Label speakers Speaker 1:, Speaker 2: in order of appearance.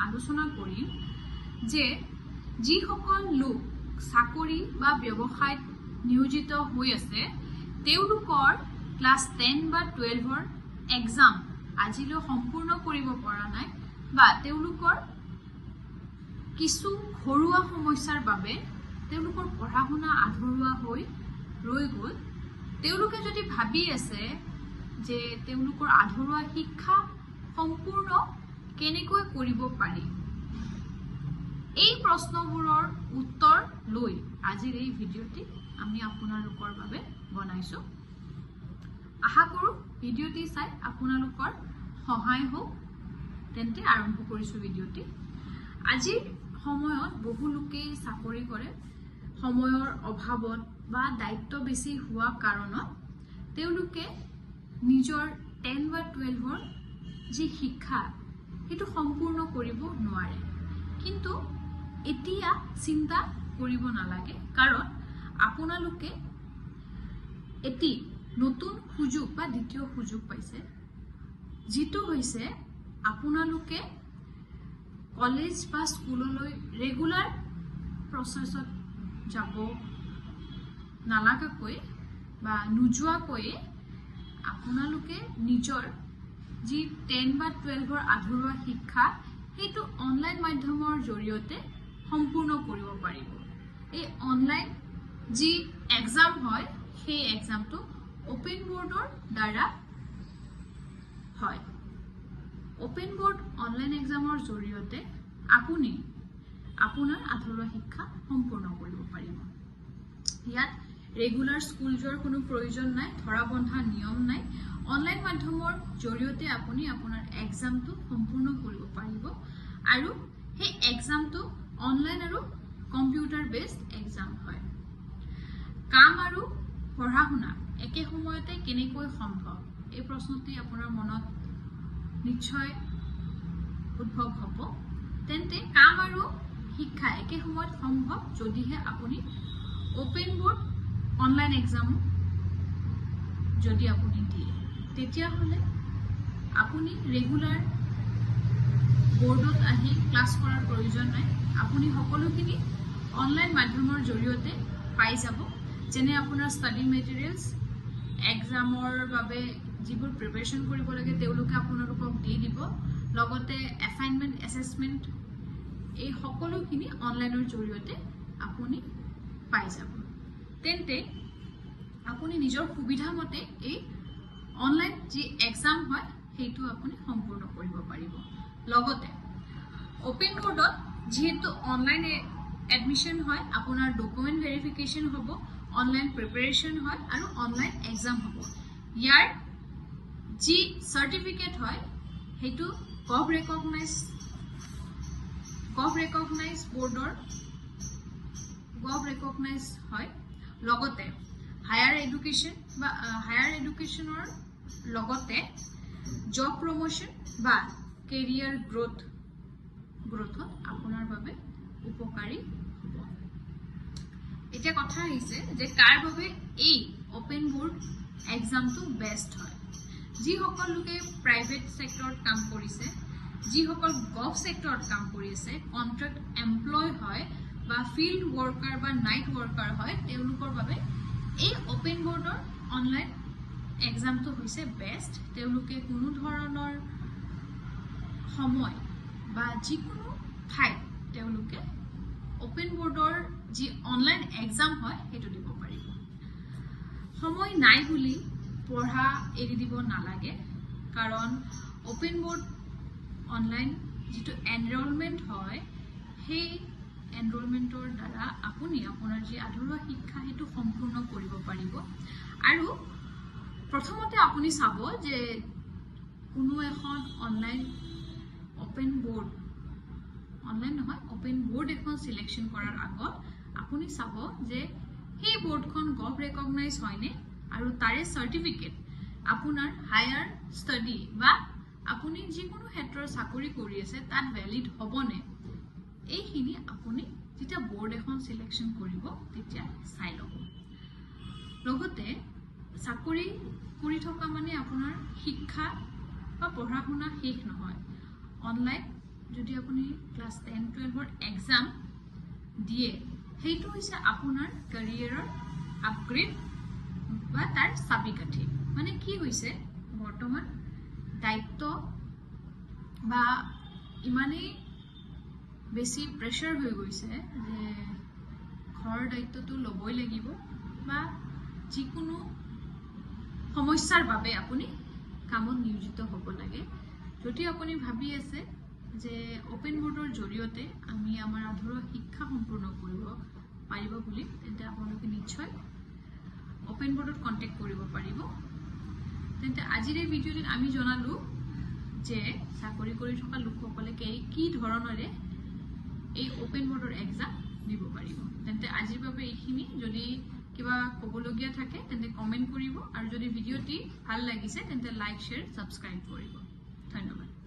Speaker 1: আলোচনা কৰিম যে যিসকল লোক চাকৰি বা ব্যৱসায়ত নিয়োজিত হৈ আছে তেওঁলোকৰ ক্লাছ 10 বা 12ৰ এক্সাম আজিলৈ সম্পূৰ্ণ কৰিব পৰা নাই বা তেওঁলোকৰ কিছু ঘৰুৱা সমস্যাৰ বাবে তেওঁলোকৰ পঢ়া শুনা আধৰুৱা হৈ ৰৈ গ'ল। তেওঁলোকে যদি ভাবি আছে যে তেওঁলোকৰ আধৰুৱা শিক্ষা সম্পূৰ্ণ কেনেকৈ কৰিব পাৰি, এই প্ৰশ্নবোৰৰ উত্তৰ লৈ আজিৰ এই ভিডিঅ'টি আমি আপোনালোকৰ বাবে বনাইছো। আশা কৰোঁ ভিডিঅ'টি চাই আপোনালোকৰ সহায় হওক। তেন্তে আৰম্ভ কৰিছোঁ ভিডিঅ'টি। আজিৰ সময়ত বহু লোকেই চাকৰি কৰে, সময়ৰ অভাৱত বা দায়িত্ব বেছি হোৱা কাৰণত তেওঁলোকে নিজৰ 10 বা 12ৰ যি শিক্ষা সেইটো সম্পূৰ্ণ কৰিব নোৱাৰে। কিন্তু এতিয়া চিন্তা কৰিব নালাগে, কাৰণ আপোনালোকে এটি নতুন সুযোগ বা দ্বিতীয় সুযোগ পাইছে, যিটো হৈছে আপোনালোকে কলেজ বা স্কুললৈ ৰেগুলাৰ প্ৰচেছত যাব নালাগাকৈ বা নোযোৱাকৈ আপোনালোকে নিজৰ যি 10 বা 12ৰ আধৰুৱা শিক্ষা সেইটো অনলাইন মাধ্যমৰ জৰিয়তে সম্পূৰ্ণ কৰিব পাৰিব। এই অনলাইন যি এক্সাম হয় সেই এক্সামটো অপেন বোৰ্ডৰ দ্বাৰা হয়। অপেন বোৰ্ড অনলাইন এক্সামৰ জৰিয়তে আপুনি আপোনাৰ আধৰুৱা শিক্ষা সম্পূৰ্ণ কৰিব পাৰিব। ইয়াত ৰেগুলাৰ স্কুল যোৱাৰ কোনো প্ৰয়োজন নাই, ধৰা বন্ধা নিয়ম নাই। অনলাইন মাধ্যমৰ জৰিয়তে আপুনি আপোনাৰ এক্সামটো সম্পূৰ্ণ কৰিব পাৰিব আৰু সেই এক্সামটো অনলাইন আৰু কম্পিউটাৰ বেছড এক্সাম হয়। কাম আৰু পঢ়া শুনা একে সময়তে কেনেকৈ সম্ভৱ, এই প্ৰশ্নটি আপোনাৰ মনত নিশ্চয় উদ্ভৱ হ'ব। তেন্তে কাম আৰু শিক্ষা একে সময়ত সম্ভৱ যদিহে আপুনি অপেন বোৰ্ড অনলাইন এক্সাম যদি আপুনি দিয়ে, তেতিয়াহ'লে আপুনি ৰেগুলাৰ বোৰ্ডত আহি ক্লাছ কৰাৰ প্ৰয়োজন নাই। আপুনি সকলোখিনি অনলাইন মাধ্যমৰ জৰিয়তে পাই যাব। যেনে আপোনাৰ ষ্টাডি মেটেৰিয়েলছ, এক্সামৰ বাবে যিবোৰ প্ৰিপাৰেশ্যন কৰিব লাগে তেওঁলোকে আপোনালোকক দি দিব, লগতে এছাইনমেণ্ট, এছেছমেণ্ট, এই সকলোখিনি অনলাইনৰ জৰিয়তে আপুনি পাই যাব। তেন্তে আপুনি নিজৰ সুবিধা মতে এই অনলাইন যি এক্সাম হয় সেইটো আপুনি সম্পূৰ্ণ কৰিব পাৰিব। লগতে অপেন বোৰ্ডত যিহেতু অনলাইন এডমিশ্যন হয়, আপোনাৰ ডকুমেণ্ট ভেৰিফিকেশ্যন হ'ব, অনলাইন প্ৰিপাৰেশ্যন হয় আৰু অনলাইন এক্সাম হ'ব। ইয়াৰ যি চাৰ্টিফিকেট হয় সেইটো গভ ৰেকগনাইজ বৰ্ডৰ হয়। লগতে হায়াৰ এডুকেশ্যনৰ লগতে জব প্ৰমোশ্যন বা কেৰিয়াৰ গ্ৰোথত আপোনাৰ বাবে উপকাৰী হ'ব। এতিয়া কথা আহিছে যে কাৰ বাবে এই অপেন বোৰ্ড এক্সামটো বেষ্ট হয়। যিসকল লোকে প্ৰাইভেট ছেক্টৰত কাম কৰিছে, যিসকল গভ ছেক্টৰত কাম কৰি আছে, কণ্ট্ৰেক্ট এমপ্লয় হয় বা ফিল্ড ৱৰ্কাৰ বা নাইট ৱৰ্কাৰ হয়, তেওঁলোকৰ বাবে এই অপেন বোৰ্ডৰ অনলাইন এক্সামটো হৈছে বেষ্ট। তেওঁলোকে কোনো ধৰণৰ সময় বা যিকোনো ঠাইত তেওঁলোকে অপেন বোৰ্ডৰ যি অনলাইন এক্সাম হয় সেইটো দিব পাৰিব। সময় নাই বুলি পঢ়া এৰি দিব নালাগে, কাৰণ অপেন বোৰ্ড অনলাইন যিটো এনৰলমেণ্ট হয় সেই এনৰলমেণ্টৰ দ্বাৰা আপুনি আপোনাৰ যি আধৰুৱা শিক্ষা সেইটো সম্পূৰ্ণ কৰিব পাৰিব। আৰু প্ৰথমতে আপুনি চাব যে কোনো এখন অনলাইন বোৰ্ড এখন চিলেকশ্যন কৰাৰ আগত আপুনি চাব যে সেই বোৰ্ডখন গভ ৰেকগনাইজ হয়নে আৰু তাৰে চাৰ্টিফিকেট আপোনাৰ হায়াৰ ষ্টাডি বা আপুনি যিকোনো ক্ষেত্ৰৰ চাকৰি কৰি আছে তাত ভেলিড হ'বনে, এইখিনি আপুনি যেতিয়া বোৰ্ড এখন চিলেকশ্যন কৰিব তেতিয়া চাই ল'ব। লগতে চাকৰি কৰি থকা মানে আপোনাৰ শিক্ষা বা পঢ়া শুনা শেষ নহয়। অনলাইন যদি আপুনি ক্লাছ 10-12 এক্সাম দিয়ে সেইটো হৈছে আপোনাৰ কেৰিয়াৰৰ আপগ্ৰেড বা তাৰ চাবিকাঠি মানে কি হৈছে বৰ্তমান দায়িত্ব বা ইমানেই বেছি প্ৰেছাৰ হৈ গৈছে যে ঘৰৰ দায়িত্বটো ল'বই লাগিব বা যিকোনো সমস্যাৰ বাবে আপুনি কামত নিয়োজিত হ'ব লাগে যদি আপুনি ভাবি আছে যে ওপেন বোৰ্ডৰ জৰিয়তে আমি আমাৰ আধৰুৱা শিক্ষা সম্পূৰ্ণ কৰিব পাৰিব বুলি তেন্তে আপোনালোকে নিশ্চয় ওপেন বোৰ্ডত কন্টেক্ট কৰিব পাৰিব তেন্তে আজিৰ এই ভিডিঅ'টোত আমি জনালো যে চাকৰি কৰি থকা লোকসকলে কি ধৰণৰে এই ওপেন বোৰ্ডৰ এক্সাম দিব পাৰিব তেন্তে আজিৰ বাবে এইখিনি যদি কিবা ক'বলগীয়া থাকে তেন্তে কমেন্ট কৰিব আৰু যদি ভিডিঅ'টি ভাল লাগিছে তেন্তে লাইক শ্বেয়াৰ সাবস্ক্ৰাইব কৰিব ধন্যবাদ